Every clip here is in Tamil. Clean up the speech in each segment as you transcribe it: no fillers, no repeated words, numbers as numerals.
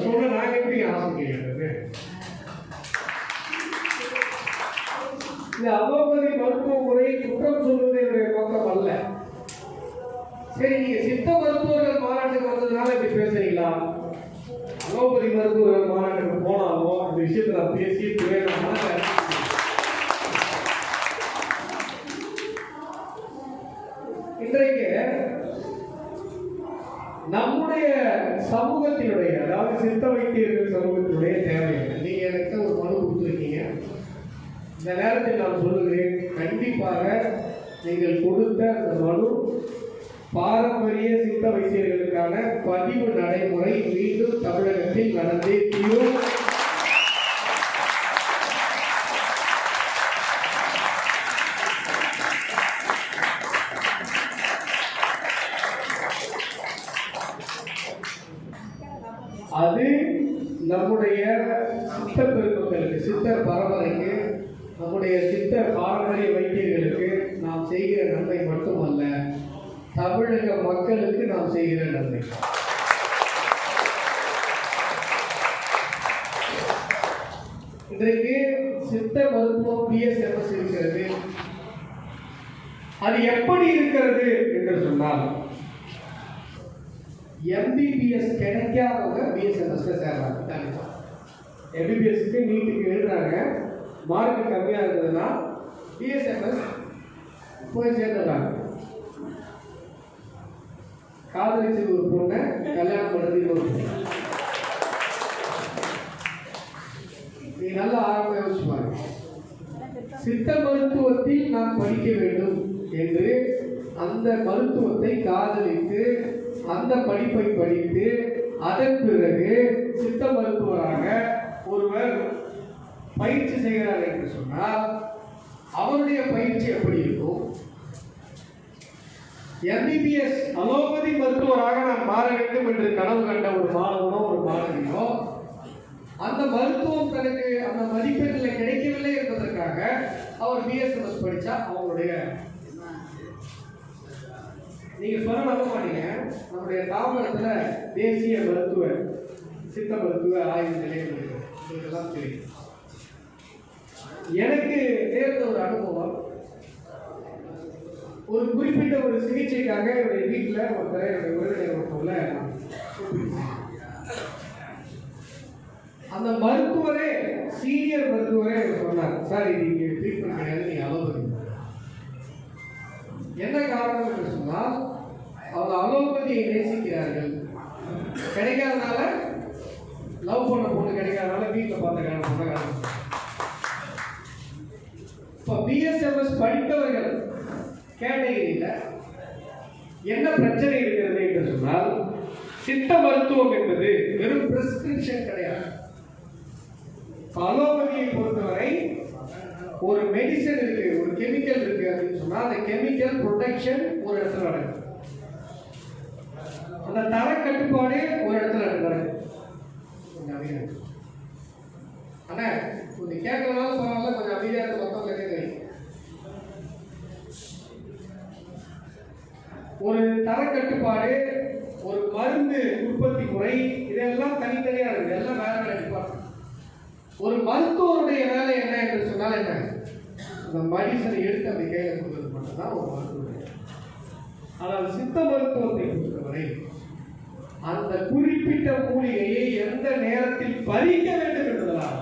சொல்ல நான் எப்படி ஆசைப்படுகிறது? இந்த அலோபதி மருத்துவ முறை குற்றம் சொல்வது என்னுடைய நோக்கம் அல்ல. சரி, நீங்க சித்த மருத்துவர்கள் மாநாட்டுக்கு வந்ததுனால இப்படி பேசுறீங்களா? அலோபதி மருத்துவர்கள் மாநாட்டுக்கு போனாலும் இந்த விஷயத்தை நான் பேசி பிரயோஜனமான இன்றைக்கு நம்முடைய சமூகத்தினுடைய, அதாவது சித்த வைத்தியர்கள் சமூகத்தினுடைய தேவை. நீங்க எனக்கு ஒரு மனு கொடுத்துருக்கீங்க. இந்த நேரத்தில் நான் சொல்லுகிறேன், கண்டிப்பாக நீங்கள் கொடுத்த அந்த மனு பாரம்பரிய சித்த வைத்தியர்களுக்கான பதிவு நடைமுறை மீண்டும் தமிழகத்தில் நடந்தே தீரும். அது நம்முடைய சித்த பெருமக்களுக்கு, சித்தர் பரம்பரைக்கு, நம்முடைய சித்த பாரம்பரிய வைத்தியர்களுக்கு நாம் செய்கிற நன்மை மட்டுமல்ல, தமிழக மக்களுக்கு நாம் செய்கிற நன்மை. இன்றைக்கு சித்த மருத்துவம் பிஎஸ்எம்எஸ் இருக்கிறது. அது எப்படி இருக்கிறது என்று சொன்னால், எம்பிபிஎஸ் கிடைக்காதவங்க பிஎஸ்எம்எஸ்ல சேர்றாங்க. எம்பிபிஎஸ்க்கு நீட்டுக்கு எழுதுறாங்க, மார்க் கம்மியாக இருந்ததுன்னா பிஎஸ்எம்எஸ் போய் சேர்ந்துடுறாங்க. காதலிச்சது ஒரு பொண்ணை, கல்யாணம் பண்ணது ஒரு பொண்ணு. நீ நல்லா ஆரம்ப யோசிச்சு பாருங்க. சித்த மருத்துவத்தில் நான் படிக்க வேண்டும் என்று அந்த மருத்துவத்தை காதலித்து அந்த படிப்பை படித்து அதன் பிறகு சித்த மருத்துவராக ஒருவர் பயிற்சி செய்கிறார் என்று சொன்னால் அவருடைய பயிற்சி எப்படி இருக்கும்? எம்பிபிஎஸ் அலோபதி மருத்துவராக நான் மாற வேண்டும் என்று கனவு கண்ட ஒரு மாணவனோ ஒரு மாணவியோ, அந்த மருத்துவம் தனக்கு அந்த மதிப்பெண்களை கிடைக்கவில்லை என்பதற்காக அவர் பிஎஸ்எம்எஸ் படித்தா அவங்களுடைய, நீங்க சொல்ல நம்ப மாட்டீங்க, நம்முடைய தாம்பரத்துல தேசிய மருத்துவ சித்த மருத்துவ ஆய்வு நிலையம் இருக்கு. இதெல்லாம் தெரியும். எனக்கு நேர்ந்த ஒரு அனுபவம். ஒரு குறிப்பிட்ட ஒரு சிகிச்சைக்காக என்னுடைய வீட்டில் ஒருத்தரை, என்னுடைய உறவினர் ஒருத்தவங்கள அந்த மருத்துவரே, சீனியர் மருத்துவரே சொன்னார், சார் இது இங்கே ட்ரீட்மெண்ட் கிடையாது, நீங்க அலோபதி. என்ன காரணம் என்று சொன்னால், அவங்க அலோபதியை நேசிக்கிறார்கள். கிடைக்காதனால, லவ் பண்ண பொண்ணு கிடைக்காதனால வீட்டில் பார்த்த காரணம் பொண்ணு காரணம். இப்போ பிஎஸ்எம்எஸ் படித்தவர்கள் கேட்டகரியில் என்ன பிரச்சனை இருக்கிறது என்று சொன்னால், சித்த மருத்துவம் என்பது வெறும் பிரிஸ்கிரிப்ஷன் கிடையாது. அலோபதியை பொறுத்தவரை ஒரு மெடிசன் இருக்கு, ஒரு கெமிக்கல் இருக்கு அப்படின்னு சொன்னா அந்த கெமிக்கல் ப்ரொடெக்ஷன் ஒரு இடத்துல நடக்கும், அந்த தர கட்டுப்பாடு ஒரு இடத்துல நடக்கும். ஆனா கொஞ்சம் கேட்கறதுனால பரவாயில்ல, கொஞ்சம் அமைதியா இருக்க மொத்தம் கேட்க. ஒரு தர கட்டுப்பாடு, ஒரு மருந்து உற்பத்தி முறை, இதெல்லாம் தனித்தனியா இருக்கு, எல்லாம் வேற வேற டிபார்ட்மெண்ட். ஒரு மருத்துவருடைய வேலை என்ன என்று சொன்னால் என்ன, அந்த மெடிசனை எடுத்து அந்த கையில கொடுக்கிறது மட்டும்தான் ஒரு மருத்துவ. ஆனால் சித்த மருத்துவத்தை பொறுத்தவரை அந்த குறிப்பிட்ட மூலிகையை எந்த நேரத்தில் பறிக்க வேண்டும் என்பதால்,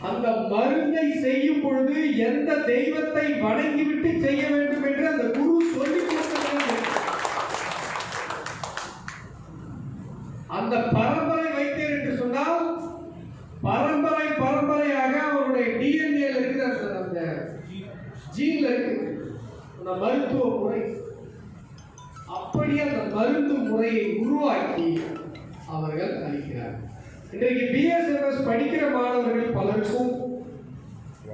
அந்த மருந்தை செய்யும் பொழுது எந்த தெய்வத்தை வணங்கிவிட்டு செய்ய வேண்டும் என்று அந்த குரு சொல்லி கொடுக்கிறது. அந்த பரம்பரை வைத்தியர் என்று சொன்னால் பரம்பரை பரம்பரையாக அவருடைய டிஎன்ஏ இருக்கிற அந்த ஜீன்ல இருக்கு அந்த மருத்துவ முறை. அப்படி அந்த மருந்து முறையை உருவாக்கி அவர்கள் அளிக்கிறார். இன்றைக்கு பிஎஸ்எம்எஸ் படிக்கிற மாணவர்கள் பலருக்கும்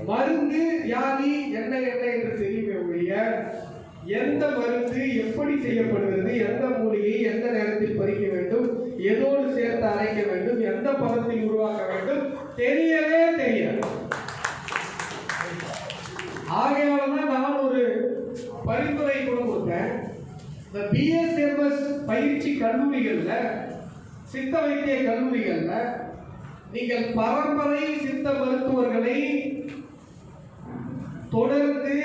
மருந்து வியாதி என்ன என்ன என்று தெரியுமே ஒழிய எந்த மருந்து எப்படி செய்யப்படுகிறது, எந்த மூலிகை எந்த நேரத்தில் பறிக்க வேண்டும், எதோடு சேர்த்து அரைக்க வேண்டும், எந்த பதத்தில் உருவாக்க வேண்டும் தெரியவே தெரியாது. ஆகையால்தான் நான் ஒரு பரிந்துரை கூட கொடுத்தேன். இந்த பிஎஸ்எம்எஸ் பயிற்சி கல்லூரிகள்ல, சித்த வைத்திய கல்லூரிகள்ல நீங்கள் பரம்பரை சித்த மருத்துவர்களை தொடர்ந்து